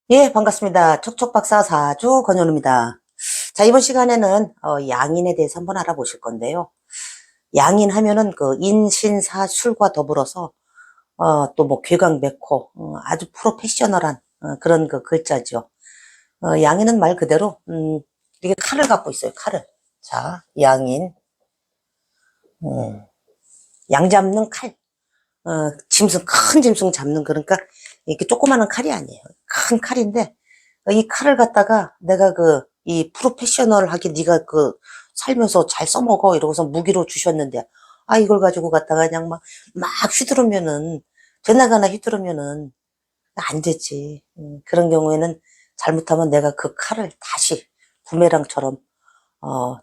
예, 반갑습니다. 촉촉박사 사주 권현우입니다. 자, 이번 시간에는 양인에 대해서 한번 알아보실 건데요. 양인 하면은 그 인신사술과 더불어서 또 뭐 괴강백호, 아주 프로페셔널한 그런 그 글자죠. 양인은 말 그대로 이게 칼을 갖고 있어요. 칼을. 자, 양인, 음, 양 잡는 칼. 짐승, 큰 짐승 잡는, 그러니까 이렇게 조그마한 칼이 아니에요. 큰 칼인데, 이 칼을 갖다가 내가 이 프로페셔널하게 네가 살면서 잘 써먹어. 이러고서 무기로 주셨는데, 이걸 가지고 갖다가 그냥 막 휘두르면은, 되나가나 휘두르면은 안 되지. 그런 경우에는 잘못하면 내가 그 칼을 다시 부메랑처럼,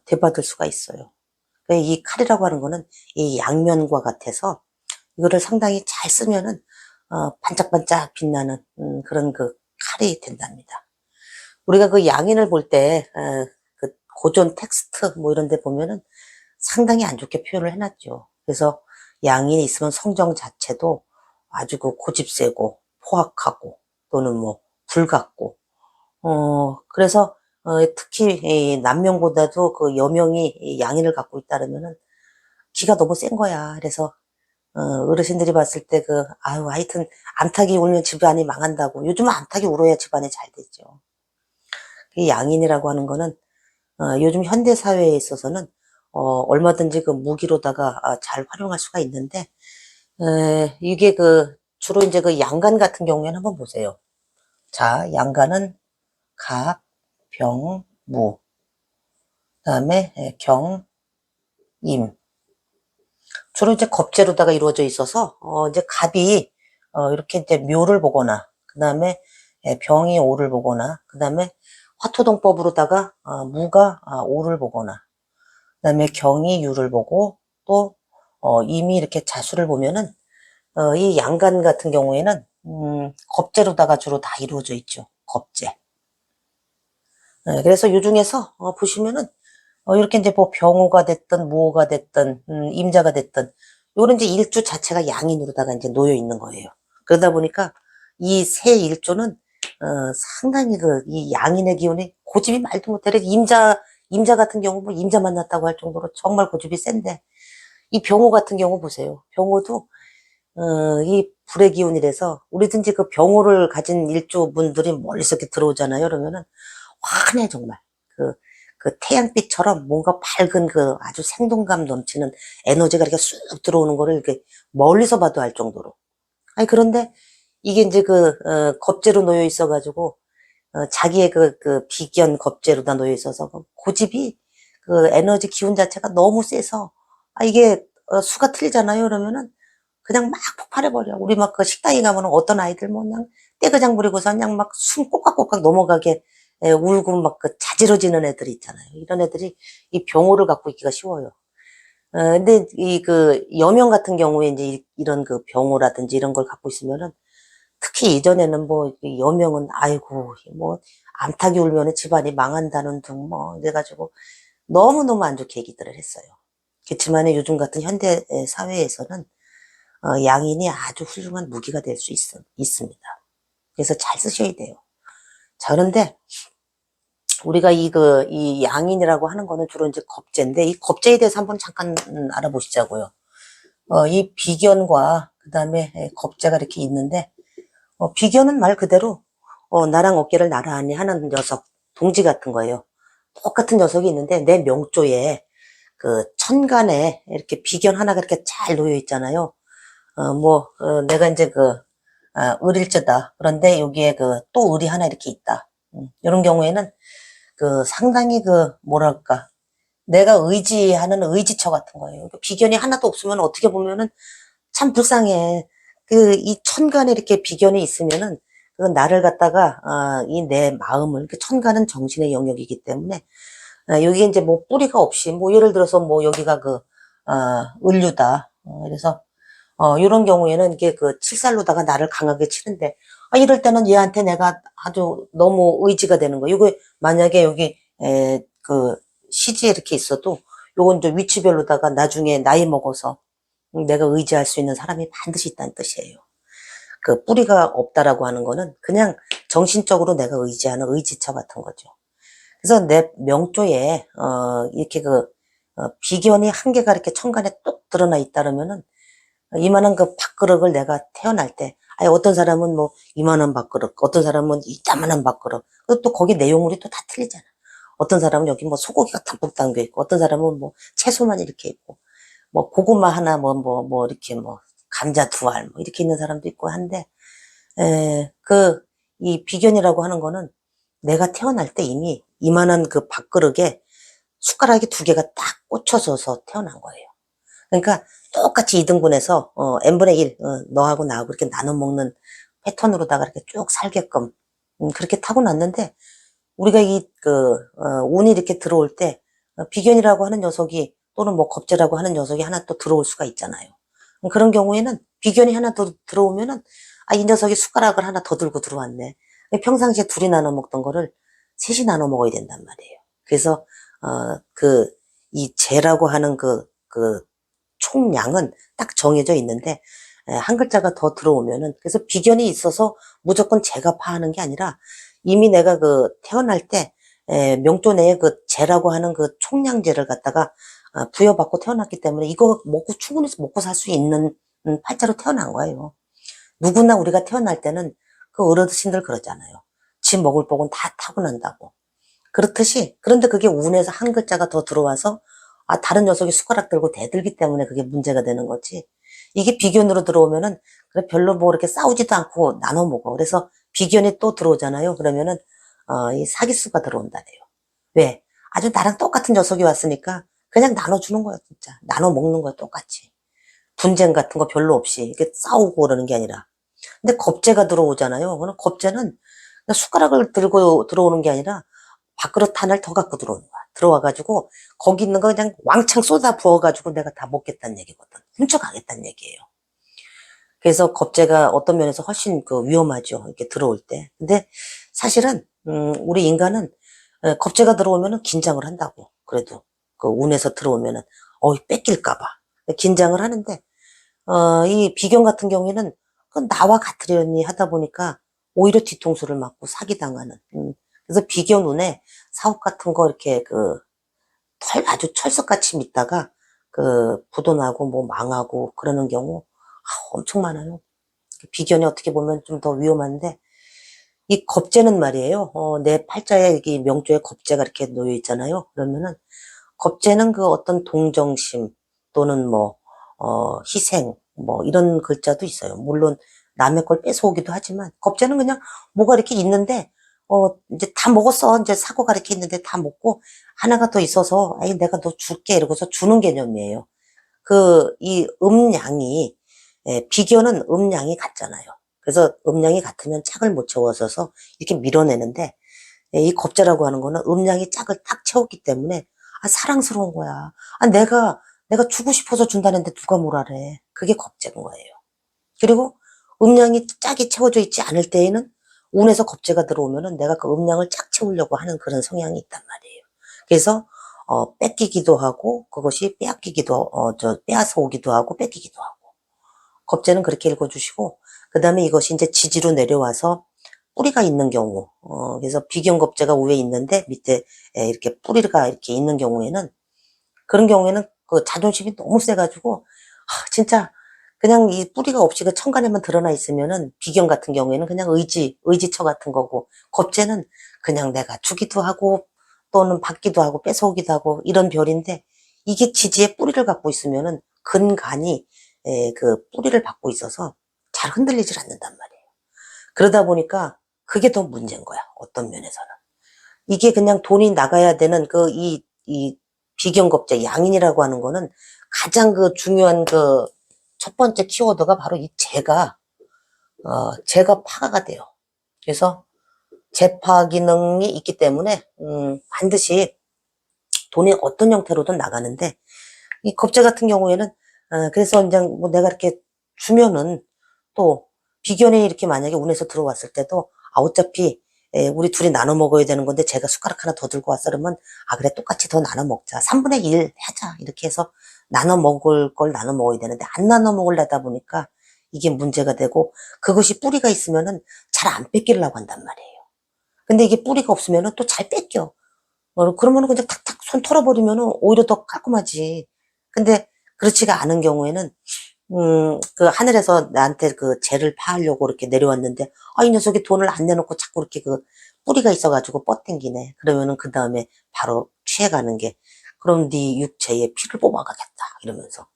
되받을 수가 있어요. 이 칼이라고 하는 거는 이 양면과 같아서 이거를 상당히 잘 쓰면은 반짝반짝 빛나는 그런 그 칼이 된답니다. 우리가 그 양인을 볼 때 그 고전 텍스트 뭐 이런 데 보면은 상당히 안 좋게 표현을 해놨죠. 그래서 양인이 있으면 성정 자체도 아주 그 고집세고 포악하고 또는 뭐 불같고 그래서 특히 이 남명보다도 그 여명이 이 양인을 갖고 있다면은 기가 너무 센 거야. 그래서 어르신들이 봤을 때 아유, 하여튼, 암탉이 울면 집안이 망한다고. 요즘은 암탉이 울어야 집안이 잘 되죠. 이 양인이라고 하는 거는, 요즘 현대사회에 있어서는, 얼마든지 그 무기로다가 잘 활용할 수가 있는데, 이게 주로 이제 그 양간 같은 경우에는 한번 보세요. 자, 양간은 갑, 병, 무. 그 다음에 경, 임. 주로 이제 겁재로다가 이루어져 있어서, 이제 갑이, 이렇게 이제 묘를 보거나, 그 다음에 병이 오를 보거나, 그 다음에 화토동법으로다가, 무가 오를 보거나, 그 다음에 경이 유를 보고, 또, 임이 이렇게 자수를 보면은, 이 양간 같은 경우에는, 겁재로다가 주로 다 이루어져 있죠. 겁재. 그래서 요 중에서, 보시면은, 이렇게 이제 뭐 병호가 됐든 무호가 됐든 임자가 됐든 요런 이제 일주 자체가 양인으로다가 이제 놓여 있는 거예요. 그러다 보니까 이 세 일주는 상당히 이 양인의 기운이 고집이 말도 못해. 임자 같은 경우 뭐 임자 만났다고 할 정도로 정말 고집이 센데 이 병호 같은 경우 보세요. 병호도 이 불의 기운이라서 우리든지 그 병호를 가진 일주 분들이 멀리서 이렇게 들어오잖아요. 그러면은 환해 정말. 그 태양빛처럼 뭔가 밝은 아주 생동감 넘치는 에너지가 이렇게 쑥 들어오는 거를 이렇게 멀리서 봐도 알 정도로. 아니, 그런데 이게 이제 겁재로 놓여 있어가지고, 자기의 비견 겁재로다 놓여 있어서 고집이 에너지 기운 자체가 너무 세서, 이게 수가 틀리잖아요. 그러면은 그냥 막 폭발해버려. 우리 막 그 식당에 가면은 어떤 아이들 뭐 그냥 떼그장 부리고서 그냥 막 숨 꼭각꼭각 넘어가게 울고 막 자지러지는 애들이 있잖아요. 이런 애들이 이 병호를 갖고 있기가 쉬워요. 근데 여명 같은 경우에 이제 이런 그 병호라든지 이런 걸 갖고 있으면은 특히 이전에는 뭐 이 여명은 아이고 뭐 암탉이 울면은 집안이 망한다는 둥 뭐 이래가지고 너무너무 안 좋게 얘기들을 했어요. 그렇지만 요즘 같은 현대 사회에서는 양인이 아주 훌륭한 무기가 될 수 있습니다. 그래서 잘 쓰셔야 돼요. 자, 그런데 우리가 이 양인이라고 하는 거는 주로 이제 겁재인데, 이 겁재에 대해서 한번 잠깐 알아보시자고요. 이 비견과 그 다음에 겁재가 이렇게 있는데, 비견은 말 그대로, 나랑 어깨를 나란히 하는 녀석, 동지 같은 거예요. 똑같은 녀석이 있는데, 내 명조에 천간에 이렇게 비견 하나가 이렇게 잘 놓여 있잖아요. 내가 이제 을일자다. 그런데 여기에 또 을이 하나 이렇게 있다. 이런 경우에는 상당히 뭐랄까. 내가 의지하는 의지처 같은 거예요. 비견이 하나도 없으면 어떻게 보면은 참 불쌍해. 이 천간에 이렇게 비견이 있으면은, 나를 갖다가, 이 내 마음을, 천간은 정신의 영역이기 때문에, 여기에 이제 뭐 뿌리가 없이, 뭐 예를 들어서 뭐 여기가 을류다. 그래서, 이런 경우에는 이게 칠살로다가 나를 강하게 치는데, 이럴 때는 얘한테 내가 아주 너무 의지가 되는 거예요. 이거 만약에 여기, 시지에 이렇게 있어도, 요건 좀 위치별로다가 나중에 나이 먹어서 내가 의지할 수 있는 사람이 반드시 있다는 뜻이에요. 그 뿌리가 없다라고 하는 거는 그냥 정신적으로 내가 의지하는 의지처 같은 거죠. 그래서 내 명조에 이렇게 비견이 한 개가 이렇게 천간에 뚝 드러나 있다면은 이만한 그 밥그릇을 내가 태어날 때, 아니 어떤 사람은 뭐 이만한 밥그릇, 어떤 사람은 이따만한 밥그릇, 또 거기 내용물이 또 다 틀리잖아. 어떤 사람은 여기 뭐 소고기가 듬뿍 담겨 있고, 어떤 사람은 뭐 채소만 이렇게 있고, 뭐 고구마 하나 이렇게 뭐 감자 두 알 뭐 이렇게 있는 사람도 있고 한데, 이 비견이라고 하는 거는 내가 태어날 때 이미 이만한 그 밥그릇에 숟가락이 두 개가 딱 꽂혀져서 태어난 거예요. 그러니까 똑같이 2등분해서 n분의 1 너하고 나하고 이렇게 나눠 먹는 패턴으로다가 이렇게 쭉 살게끔 그렇게 타고났는데, 우리가 운이 이렇게 들어올 때 비견이라고 하는 녀석이 또는 뭐 겁재라고 하는 녀석이 하나 또 들어올 수가 있잖아요. 그런 경우에는 비견이 하나 더 들어오면은 이 녀석이 숟가락을 하나 더 들고 들어왔네. 평상시에 둘이 나눠 먹던 거를 셋이 나눠 먹어야 된단 말이에요. 그래서 이 재라고 하는 총량은 딱 정해져 있는데, 한 글자가 더 들어오면은, 그래서 비견이 있어서 무조건 재가 파하는 게 아니라 이미 내가 태어날 때 명조 내에 재라고 하는 총량재를 갖다가 부여받고 태어났기 때문에 이거 먹고 충분히 먹고 살 수 있는 팔자로 태어난 거예요. 누구나 우리가 태어날 때는 어르신들 그러잖아요. 지 먹을 복은 다 타고난다고. 그렇듯이, 그런데 그게 운에서 한 글자가 더 들어와서 다른 녀석이 숟가락 들고 대들기 때문에 그게 문제가 되는 거지. 이게 비견으로 들어오면은 그래 별로 뭐 이렇게 싸우지도 않고 나눠 먹어. 그래서 비견이 또 들어오잖아요. 그러면은 이 사기수가 들어온다네요. 왜? 아주 나랑 똑같은 녀석이 왔으니까 그냥 나눠주는 거야, 진짜. 나눠 먹는 거야, 똑같이. 분쟁 같은 거 별로 없이 이렇게 싸우고 그러는 게 아니라. 근데 겁재가 들어오잖아요. 그럼 겁재는 숟가락을 들고 들어오는 게 아니라 밥그릇 하나를 더 갖고 들어오는 거야. 들어와가지고 거기 있는 거 그냥 왕창 쏟아 부어가지고 내가 다 먹겠다는 얘기거든. 훔쳐가겠다는 얘기예요. 그래서 겁재가 어떤 면에서 훨씬 위험하죠. 이렇게 들어올 때. 근데 사실은 우리 인간은 겁재가 들어오면은 긴장을 한다고. 그래도 운에서 들어오면은 뺏길까 봐 긴장을 하는데, 이 비견 같은 경우에는 나와 같으려니 하다 보니까 오히려 뒤통수를 맞고 사기당하는. 그래서 비견 운에 사업 같은 거 이렇게 아주 철석같이 믿다가 부도나고 뭐 망하고 그러는 경우 엄청 많아요. 비견이 어떻게 보면 좀 더 위험한데, 이 겁재는 말이에요. 내 팔자에 이 명조에 겁재가 이렇게 놓여 있잖아요. 그러면은 겁재는 어떤 동정심 또는 뭐 희생 뭐 이런 글자도 있어요. 물론 남의 걸 뺏어오기도 하지만, 겁재는 그냥 뭐가 이렇게 있는데 이제 다 먹었어. 이제 사고가 이렇게 있는데 다 먹고 하나가 더 있어서 내가 너 줄게 이러고서 주는 개념이에요. 이 음양이, 비견은 음양이 같잖아요. 그래서 음양이 같으면 짝을 못 채워서 이렇게 밀어내는데, 이 겁재라고 하는 거는 음양이 짝을 딱 채웠기 때문에 사랑스러운 거야. 내가 주고 싶어서 준다는데 누가 뭐라래. 그게 겁재인 거예요. 그리고 음양이 짝이 채워져 있지 않을 때에는 운에서 겁재가 들어오면은 내가 그 음양을 짝 채우려고 하는 그런 성향이 있단 말이에요. 그래서 뺏기기도 하고, 그것이 빼앗기기도 빼앗아 오기도 하고 뺏기기도 하고. 겁재는 그렇게 읽어주시고, 그 다음에 이것이 이제 지지로 내려와서 뿌리가 있는 경우, 그래서 비견 겁재가 위에 있는데 밑에 이렇게 뿌리가 이렇게 있는 경우에는, 그런 경우에는 자존심이 너무 세가지고 진짜 그냥 이 뿌리가 없이 천간에만 드러나 있으면은, 비견 같은 경우에는 그냥 의지처 같은 거고, 겁재는 그냥 내가 주기도 하고 또는 받기도 하고 뺏어오기도 하고 이런 별인데, 이게 지지에 뿌리를 갖고 있으면은 근간이 뿌리를 받고 있어서 잘 흔들리질 않는단 말이에요. 그러다 보니까 그게 더 문제인 거야, 어떤 면에서는. 이게 그냥 돈이 나가야 되는 이 비견겁재 양인이라고 하는 거는 가장 중요한 첫 번째 키워드가 바로 이 재가 파가 돼요. 그래서 재파 기능이 있기 때문에 반드시 돈이 어떤 형태로든 나가는데, 이 겁재 같은 경우에는 그래서 이제 뭐 내가 이렇게 주면은, 또 비견이 이렇게 만약에 운에서 들어왔을 때도 어차피 우리 둘이 나눠 먹어야 되는 건데 제가 숟가락 하나 더 들고 왔어. 그러면 그래 똑같이 더 나눠 먹자. 3분의 1 하자. 이렇게 해서 나눠 먹을 걸 나눠 먹어야 되는데 안 나눠 먹으려다 보니까 이게 문제가 되고, 그것이 뿌리가 있으면은 잘 안 뺏기려고 한단 말이에요. 근데 이게 뿌리가 없으면은 또 잘 뺏겨. 그러면은 그냥 탁탁 손 털어버리면은 오히려 더 깔끔하지. 근데 그렇지가 않은 경우에는, 그 하늘에서 나한테 그 재를 파하려고 이렇게 내려왔는데, 이 녀석이 돈을 안 내놓고 자꾸 이렇게 그 뿌리가 있어가지고 뻗땡기네. 그러면은 그 다음에 바로 취해가는 게, 그럼 네 육체에 피를 뽑아가겠다. 이러면서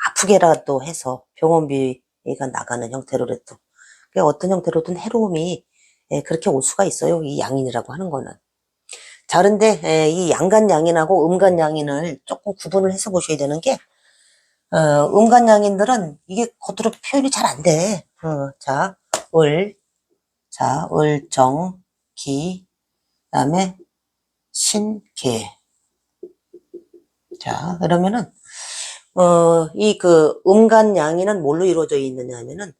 아프게라도 해서 병원비가 나가는 형태로라도, 어떤 형태로든 해로움이 그렇게 올 수가 있어요. 이 양인이라고 하는 거는. 자, 그런데 이 양간양인하고 음간양인을 조금 구분을 해서 보셔야 되는 게, 음간양인들은 이게 겉으로 표현이 잘 안 돼. 자, 정, 기, 그다음에 신, 계. 자, 그러면은 이 그 음간양인은 뭘로 이루어져 있느냐 하면은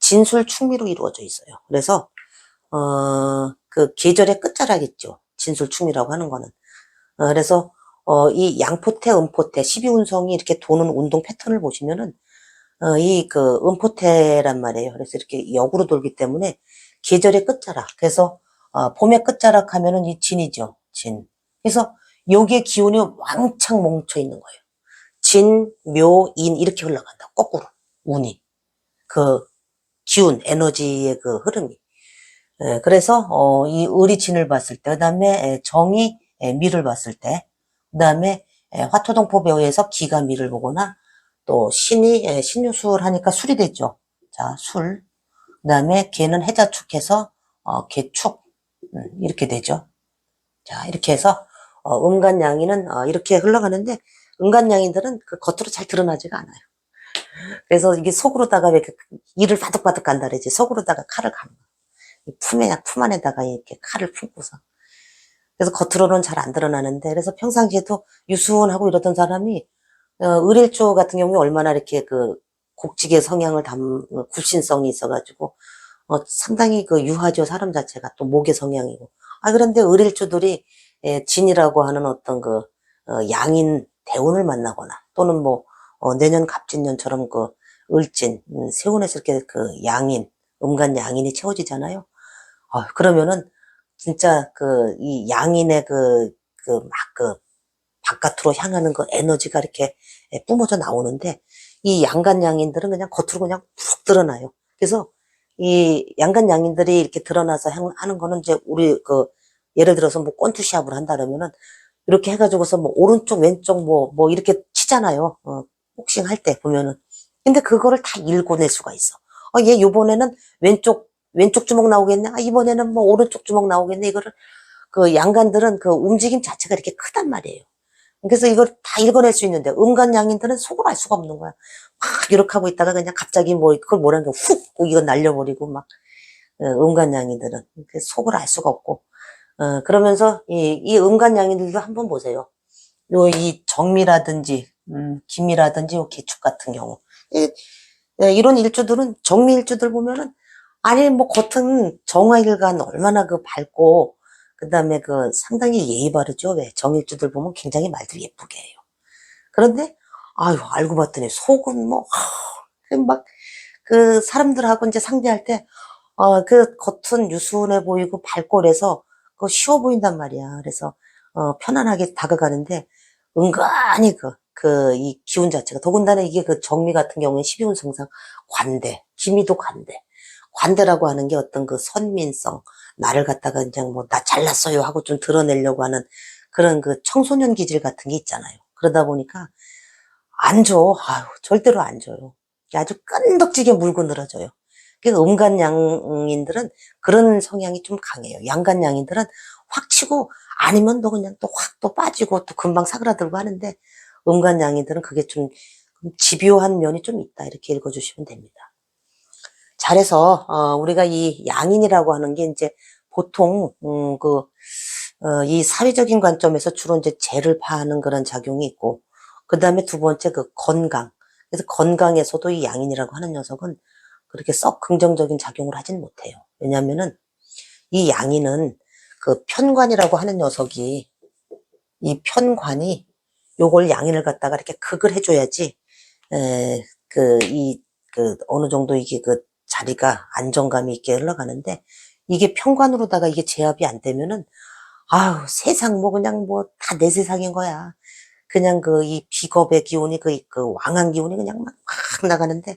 진술 충미로 이루어져 있어요. 그래서 그 계절의 끝자락이죠. 진술 충미라고 하는 거는. 그래서 이 양포태, 음포태, 12운성이 이렇게 도는 운동 패턴을 보시면은 이 그 음포태란 말이에요. 그래서 이렇게 역으로 돌기 때문에 계절의 끝자락. 그래서 봄의 끝자락 하면은 이 진이죠. 진. 그래서 여기에 기운이 왕창 뭉쳐 있는 거예요. 진, 묘, 인 이렇게 흘러간다. 거꾸로 운이. 그 기운, 에너지의 그 흐름이. 그래서 이 을이 진을 봤을 때, 그다음에 정이 미를 봤을 때, 그다음에 화토동포 배우에서 기가 미를 보거나 또 신이 신유술 하니까 술이 됐죠. 자, 술. 그다음에 개는 해자축해서 개축 이렇게 되죠. 자, 이렇게 해서 음간양이는 이렇게 흘러가는데 음간양이들은 그 겉으로 잘 드러나지가 않아요. 그래서 이게 속으로다가 왜 이를 바득바득 간다 그러지. 속으로다가 칼을 가는 거예요. 품 안에다가 이렇게 칼을 품고서. 그래서 겉으로는 잘 안 드러나는데, 그래서 평상시에도 유순하고 이러던 사람이, 을일조 같은 경우에 얼마나 이렇게 그 곡직의 성향을 굴신성이 있어가지고, 상당히 그 유하죠, 사람 자체가. 또 목의 성향이고. 그런데 을일조들이, 진이라고 하는 어떤 그, 양인 대운을 만나거나, 또는 뭐, 내년 갑진년처럼 그, 을진, 세운에서 이렇게 그 양인, 음간 양인이 채워지잖아요. 그러면은, 진짜 그, 이 양인의 바깥으로 향하는 그 에너지가 이렇게 뿜어져 나오는데, 이 양간 양인들은 그냥 겉으로 그냥 푹 드러나요. 그래서 이 양간 양인들이 이렇게 드러나서 하는 거는 이제 우리 그, 예를 들어서 뭐 권투 시합을 한다 그러면은, 이렇게 해가지고서 뭐 오른쪽, 왼쪽 뭐 이렇게 치잖아요. 복싱 할 때 보면은. 근데 그거를 다 읽어낼 수가 있어. 얘 요번에는 왼쪽 주먹 나오겠네. 이번에는 뭐 오른쪽 주먹 나오겠네. 이거를 그 양간들은 그 움직임 자체가 이렇게 크단 말이에요. 그래서 이걸 다 읽어낼 수 있는데 음간 양인들은 속으로 알 수가 없는 거야. 막 이렇게 하고 있다가 그냥 갑자기 뭐 그걸 뭐라는 게 훅 이거 날려버리고 막 음간 양인들은 속으로 알 수가 없고 그러면서 이 음간 양인들도 한번 보세요. 이 정미라든지 김이라든지 개축 같은 경우 이런 일주들은 정미 일주들 보면은 아니 뭐 겉은 정화일간 얼마나 그 밝고 그다음에 그 상당히 예의 바르죠. 왜 정일주들 보면 굉장히 말들 예쁘게 해요. 그런데 알고 봤더니 속은 뭐 막 그 사람들하고 이제 상대할 때 그 겉은 유순해 보이고 밝고 그래서 그 쉬워 보인단 말이야. 그래서 편안하게 다가가는데 은근히 이 기운 자체가 더군다나 이게 그 정미 같은 경우에 12운 성상 관대, 기미도 관대. 관대라고 하는 게 어떤 그 선민성, 나를 갖다가 그냥 뭐 나 잘났어요 하고 좀 드러내려고 하는 그런 그 청소년 기질 같은 게 있잖아요. 그러다 보니까 안 줘. 절대로 안 줘요. 아주 끈덕지게 물고 늘어져요. 그러니까 음간양인들은 그런 성향이 좀 강해요. 양간양인들은 확 치고 아니면 또 그냥 또 확 또 빠지고 또 금방 사그라들고 하는데 음간양인들은 그게 좀 집요한 면이 좀 있다. 이렇게 읽어주시면 됩니다. 잘해서 우리가 이 양인이라고 하는 게 이제 보통 이 사회적인 관점에서 주로 이제 재를 파하는 그런 작용이 있고 그 다음에 두 번째 그 건강. 그래서 건강에서도 이 양인이라고 하는 녀석은 그렇게 썩 긍정적인 작용을 하진 못해요. 왜냐하면은 이 양인은 그 편관이라고 하는 녀석이 이 편관이 요걸 양인을 갖다가 이렇게 극을 해줘야지 이 어느 정도 이게 자리가 안정감이 있게 흘러가는데, 이게 평관으로다가 이게 제압이 안 되면은, 아우, 세상 그냥 다 내 세상인 거야. 그냥 이 비겁의 기운이, 왕한 기운이 그냥 막 나가는데,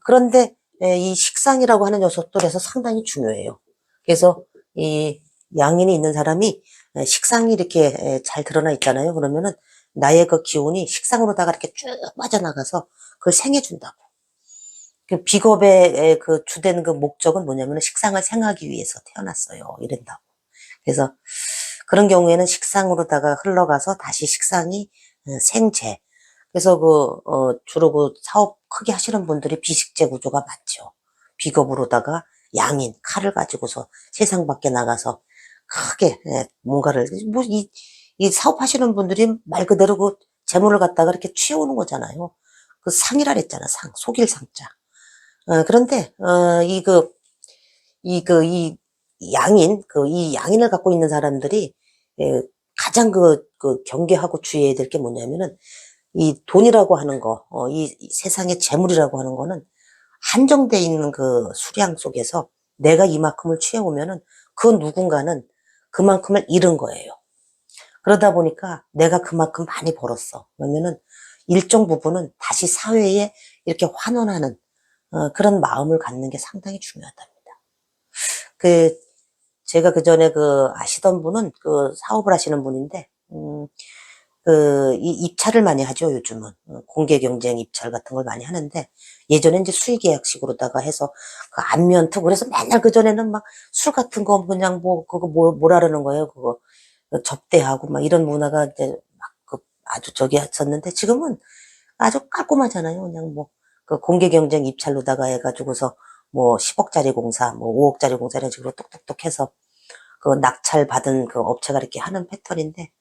그런데, 이 식상이라고 하는 요소들에서 상당히 중요해요. 그래서, 이 양인이 있는 사람이 식상이 이렇게 잘 드러나 있잖아요. 그러면은, 나의 기운이 식상으로다가 이렇게 쭉 빠져나가서 그걸 생해준다고. 비겁의 주된 목적은 뭐냐면 식상을 생하기 위해서 태어났어요. 이런다고. 그래서 그런 경우에는 식상으로다가 흘러가서 다시 식상이 생재. 그래서 주로 사업 크게 하시는 분들이 비식재 구조가 많죠. 비겁으로다가 양인, 칼을 가지고서 세상 밖에 나가서 크게 뭔가를, 이 사업하시는 분들이 말 그대로 재물을 갖다가 이렇게 취해오는 거잖아요. 상이라 그랬잖아, 속일 상자. 그런데, 이 양인, 이 양인을 갖고 있는 사람들이, 가장 경계하고 주의해야 될 게 뭐냐면은, 이 돈이라고 하는 거, 이 세상의 재물이라고 하는 거는 한정돼 있는 수량 속에서 내가 이만큼을 취해오면은 그 누군가는 그만큼을 잃은 거예요. 그러다 보니까 내가 그만큼 많이 벌었어. 그러면은 일정 부분은 다시 사회에 이렇게 환원하는 그런 마음을 갖는 게 상당히 중요하답니다. 제가 그 전에 아시던 분은 사업을 하시는 분인데, 이 입찰을 많이 하죠, 요즘은. 공개 경쟁 입찰 같은 걸 많이 하는데, 예전에 이제 수의 계약식으로다가 해서, 안면투, 그래서 맨날 그 전에는 막 술 같은 거 그냥 뭐라는 거예요, 접대하고 막 이런 문화가 이제 막 아주 했었는데, 지금은 아주 깔끔하잖아요. 그냥 공개 경쟁 입찰로다가 해가지고서 10억짜리 공사, 5억짜리 공사 이런 식으로 똑똑똑 해서 낙찰 받은 업체가 이렇게 하는 패턴인데,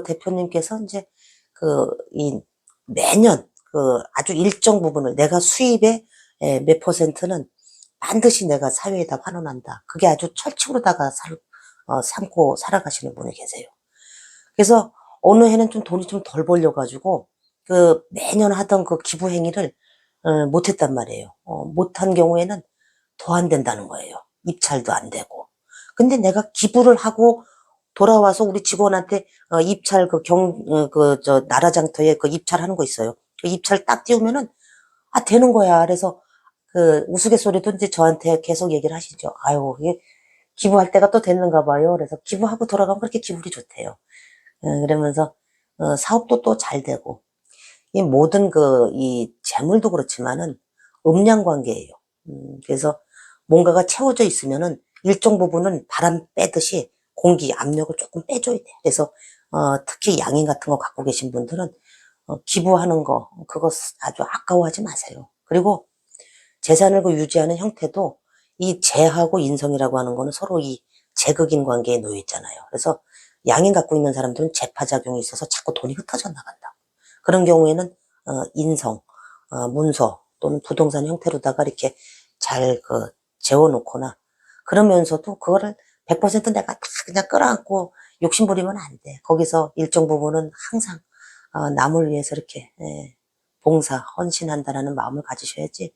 대표님께서 이제 매년 아주 일정 부분을 내가 수입의 몇 퍼센트는 반드시 내가 사회에다 환원한다. 그게 아주 철칙으로다가 삼고 살아가시는 분이 계세요. 그래서 어느 해는 좀 돈이 좀 덜 벌려가지고 매년 하던 기부 행위를 못했단 말이에요. 못한 경우에는 더 안 된다는 거예요. 입찰도 안 되고. 근데 내가 기부를 하고 돌아와서 우리 직원한테 입찰 나라장터에 입찰하는 거 있어요. 입찰 딱 띄우면은 되는 거야. 그래서 우스갯소리도 이제 저한테 계속 얘기를 하시죠. 아유, 이게 기부할 때가 또 됐는가 봐요. 그래서 기부하고 돌아가면 그렇게 기분이 좋대요. 그러면서 사업도 또 잘 되고, 이 모든 이 재물도 그렇지만은 음양 관계예요. 그래서 뭔가가 채워져 있으면은 일정 부분은 바람 빼듯이 공기 압력을 조금 빼줘야 돼. 그래서 특히 양인 같은 거 갖고 계신 분들은 기부하는 거 그거 아주 아까워하지 마세요. 그리고 재산을 유지하는 형태도 이 재하고 인성이라고 하는 거는 서로 이 재극인 관계에 놓여 있잖아요. 그래서 양인 갖고 있는 사람들은 재파작용이 있어서 자꾸 돈이 흩어져 나간다. 그런 경우에는 인성, 문서 또는 부동산 형태로다가 이렇게 잘 재워놓거나, 그러면서도 그거를 100% 내가 다 그냥 끌어안고 욕심부리면 안 돼. 거기서 일정 부분은 항상 남을 위해서 이렇게 봉사, 헌신한다라는 마음을 가지셔야지.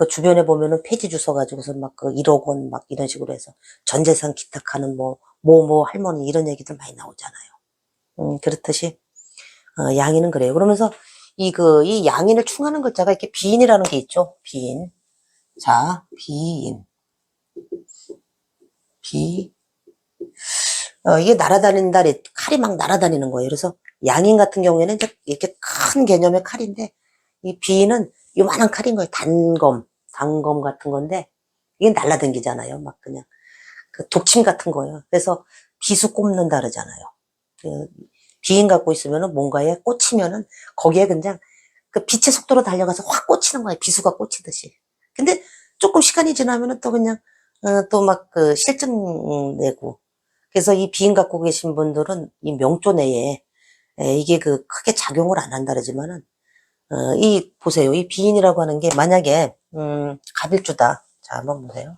주변에 보면은 폐지 주워 가지고서 막 1억 원 막 이런 식으로 해서 전 재산 기탁하는 할머니 이런 얘기들 많이 나오잖아요. 그렇듯이 양인은 그래요. 그러면서 이 양인을 충하는 글자가 이렇게 비인이라는 게 있죠. 비인. 자, 비인. 이게 날아다닌다, 칼이 막 날아다니는 거예요. 그래서 양인 같은 경우에는 이제 이렇게 큰 개념의 칼인데, 이 비인은 요만한 칼인 거예요. 단검 같은 건데, 이게 날아다니잖아요. 막 그냥, 독침 같은 거예요. 그래서 비수 꼽는다 그러잖아요. 비인 갖고 있으면은 뭔가에 꽂히면은 거기에 그냥 빛의 속도로 달려가서 확 꽂히는 거예요. 비수가 꽂히듯이. 근데 조금 시간이 지나면은 또 그냥, 또 막 실증 내고. 그래서 이 비인 갖고 계신 분들은 이 명조 내에 이게 크게 작용을 안 한다 그러지만은, 보세요. 이 비인이라고 하는 게 만약에, 갑일주다. 자, 한번 보세요.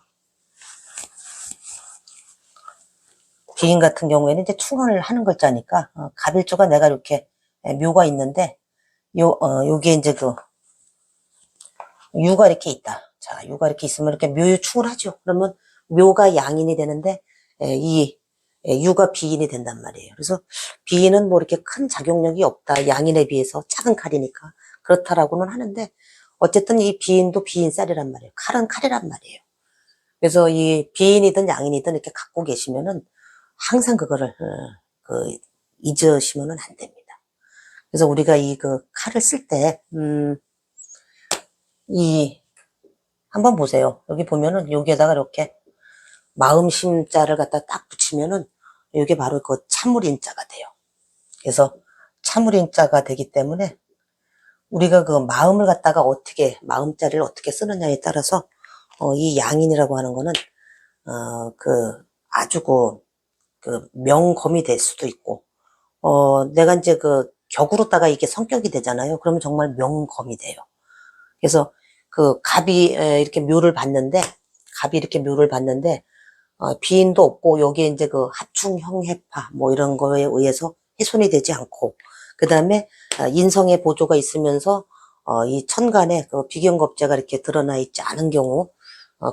비인 같은 경우에는 이제 충원을 하는 글자니까, 갑일주가 내가 이렇게 묘가 있는데, 요게 이제 유가 이렇게 있다. 자, 유가 이렇게 있으면 이렇게 묘유충을 하죠. 그러면 묘가 양인이 되는데 유가 비인이 된단 말이에요. 그래서 비인은 뭐 이렇게 큰 작용력이 없다. 양인에 비해서 작은 칼이니까 그렇다라고는 하는데 어쨌든 이 비인도 비인쌀이란 말이에요. 칼은 칼이란 말이에요. 그래서 이 비인이든 양인이든 이렇게 갖고 계시면은 항상 그거를 잊으시면은 안 됩니다. 그래서 우리가 이 그 칼을 쓸 때, 한번 보세요. 여기 보면은 여기에다가 이렇게 마음심자를 갖다 딱 붙이면은 이게 바로 그 참을인자가 돼요. 그래서 참을인자가 되기 때문에 우리가 그 마음을 갖다가 어떻게, 마음자리를 어떻게 쓰느냐에 따라서, 이 양인이라고 하는 거는, 아주 명검이 될 수도 있고, 내가 이제 격으로다가 이게 성격이 되잖아요. 그러면 정말 명검이 돼요. 그래서 갑이 이렇게 묘를 봤는데, 갑이 이렇게 묘를 봤는데, 비인도 없고, 여기에 이제 하충형해파, 뭐 이런 거에 의해서 훼손이 되지 않고, 그 다음에 인성의 보조가 있으면서, 이 천간에 비견겁재가 이렇게 드러나 있지 않은 경우,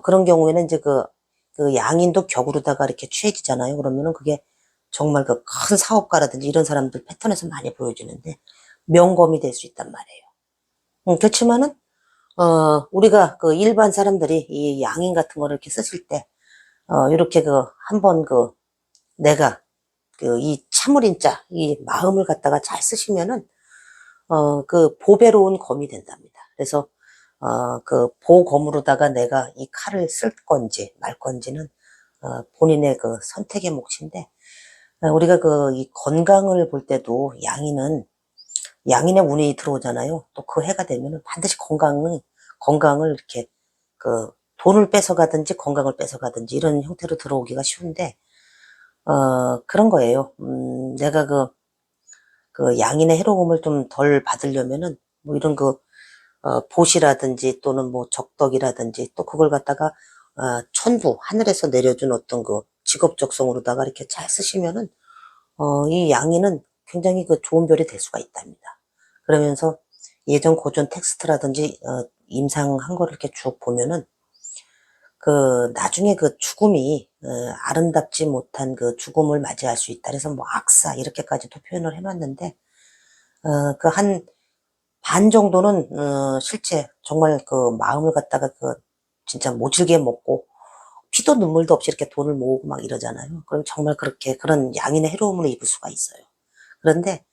그런 경우에는 이제 그 양인도 격으로다가 이렇게 취해지잖아요. 그러면은 그게 정말 큰 사업가라든지 이런 사람들 패턴에서 많이 보여지는데, 명검이 될 수 있단 말이에요. 그렇지만은, 우리가 일반 사람들이 이 양인 같은 거를 이렇게 쓰실 때, 이렇게 한번 내가 이 참을인자, 이 마음을 갖다가 잘 쓰시면은, 보배로운 검이 된답니다. 그래서, 보검으로다가 내가 이 칼을 쓸 건지 말 건지는, 본인의 선택의 몫인데, 우리가 이 건강을 볼 때도 양인의 운이 들어오잖아요. 또 그 해가 되면은 반드시 건강을 이렇게 돈을 뺏어가든지 건강을 뺏어가든지 이런 형태로 들어오기가 쉬운데, 그런 거예요. 내가 양인의 해로움을 좀 덜 받으려면은, 뭐 이런 보시라든지 또는 뭐 적덕이라든지 또 그걸 갖다가, 천부, 하늘에서 내려준 어떤 직업적성으로다가 이렇게 잘 쓰시면은, 이 양인은 굉장히 좋은 별이 될 수가 있답니다. 그러면서 예전 고전 텍스트라든지, 임상한 거를 이렇게 쭉 보면은, 나중에 죽음이, 아름답지 못한 죽음을 맞이할 수 있다. 그래서 뭐 악사, 이렇게까지도 표현을 해놨는데, 한 반 정도는, 실제 정말 마음을 갖다가 진짜 모질게 먹고, 피도 눈물도 없이 이렇게 돈을 모으고 막 이러잖아요. 그럼 정말 그런 양인의 해로움을 입을 수가 있어요. 그런데,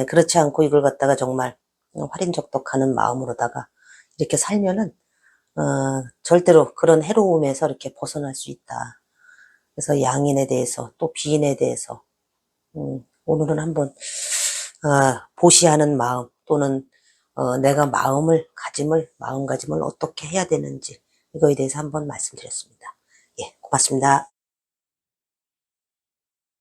그렇지 않고 이걸 갖다가 정말 활인적덕하는 마음으로다가 이렇게 살면은, 절대로 그런 해로움에서 이렇게 벗어날 수 있다. 그래서 양인에 대해서 또 비인에 대해서, 오늘은 한번, 보시하는 마음 또는, 내가 마음가짐을 어떻게 해야 되는지 이거에 대해서 한번 말씀드렸습니다. 예, 고맙습니다.